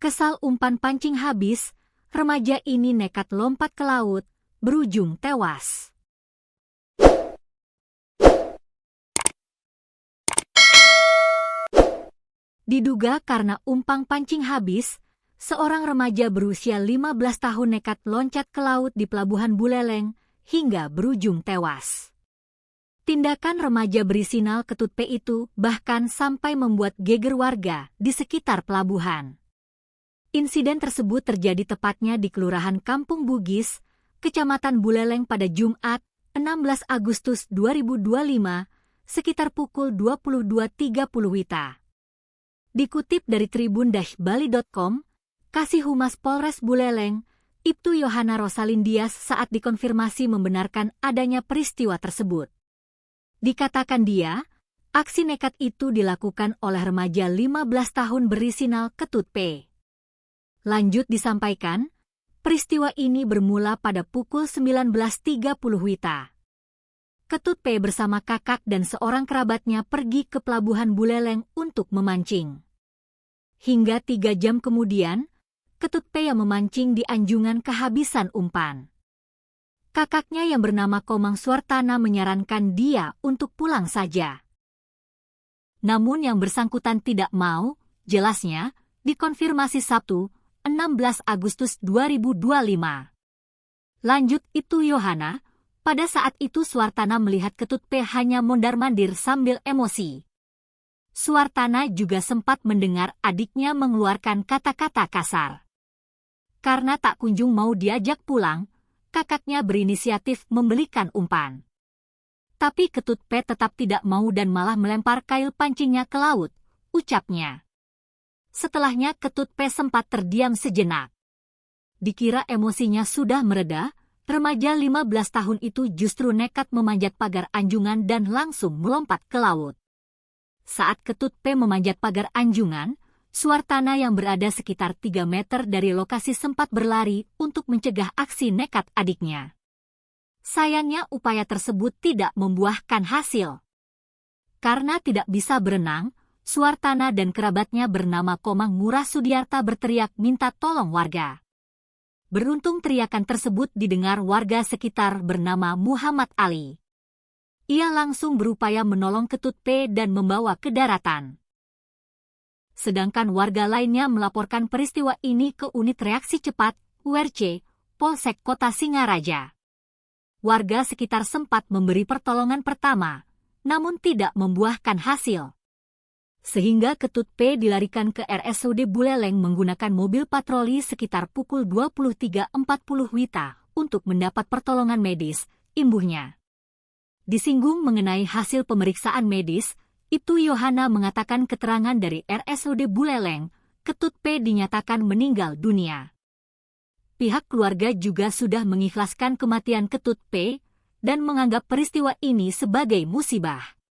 Kesal umpan pancing habis, remaja ini nekat lompat ke laut, berujung tewas. Diduga karena umpan pancing habis, seorang remaja berusia 15 tahun nekat loncat ke laut di Pelabuhan Buleleng hingga berujung tewas. Tindakan remaja berisinal Ketut P itu bahkan sampai membuat geger warga di sekitar pelabuhan. Insiden tersebut terjadi tepatnya di Kelurahan Kampung Bugis, Kecamatan Buleleng pada Jumat, 16 Agustus 2025, sekitar pukul 22.30 WITA. Dikutip dari tribun-bali.com, Kasih Humas Polres Buleleng, Ibtu Yohana Rosalindias saat dikonfirmasi membenarkan adanya peristiwa tersebut. Dikatakan dia, aksi nekat itu dilakukan oleh remaja 15 tahun berisinal Ketut P. Lanjut disampaikan, peristiwa ini bermula pada pukul 19.30 WITA. Ketut P bersama kakak dan seorang kerabatnya pergi ke Pelabuhan Buleleng untuk memancing. Hingga 3 jam kemudian, Ketut P yang memancing di Anjungan kehabisan umpan. Kakaknya yang bernama Komang Suartana menyarankan dia untuk pulang saja. Namun yang bersangkutan tidak mau, jelasnya, dikonfirmasi Sabtu, 16 Agustus 2025. Lanjut itu Yohana, pada saat itu Suartana melihat Ketut P hanya mondar-mandir sambil emosi. Suartana juga sempat mendengar adiknya mengeluarkan kata-kata kasar. Karena tak kunjung mau diajak pulang, kakaknya berinisiatif membelikan umpan. Tapi Ketut P tetap tidak mau dan malah melempar kail pancingnya ke laut, ucapnya. Setelahnya Ketut P sempat terdiam sejenak. Dikira emosinya sudah mereda, remaja 15 tahun itu justru nekat memanjat pagar anjungan dan langsung melompat ke laut. Saat Ketut P memanjat pagar anjungan, Suartana yang berada sekitar 3 meter dari lokasi sempat berlari untuk mencegah aksi nekat adiknya. Sayangnya upaya tersebut tidak membuahkan hasil. Karena tidak bisa berenang, Suartana dan kerabatnya bernama Komang Murah Sudiarta berteriak minta tolong warga. Beruntung teriakan tersebut didengar warga sekitar bernama Muhammad Ali. Ia langsung berupaya menolong Ketut P dan membawa ke daratan. Sedangkan warga lainnya melaporkan peristiwa ini ke Unit Reaksi Cepat, URC, Polsek Kota Singaraja. Warga sekitar sempat memberi pertolongan pertama, namun tidak membuahkan hasil. Sehingga Ketut P dilarikan ke RSUD Buleleng menggunakan mobil patroli sekitar pukul 23.40 WITA untuk mendapat pertolongan medis, imbuhnya. Disinggung mengenai hasil pemeriksaan medis, Ibtu Yohana mengatakan keterangan dari RSUD Buleleng, Ketut P dinyatakan meninggal dunia. Pihak keluarga juga sudah mengikhlaskan kematian Ketut P dan menganggap peristiwa ini sebagai musibah.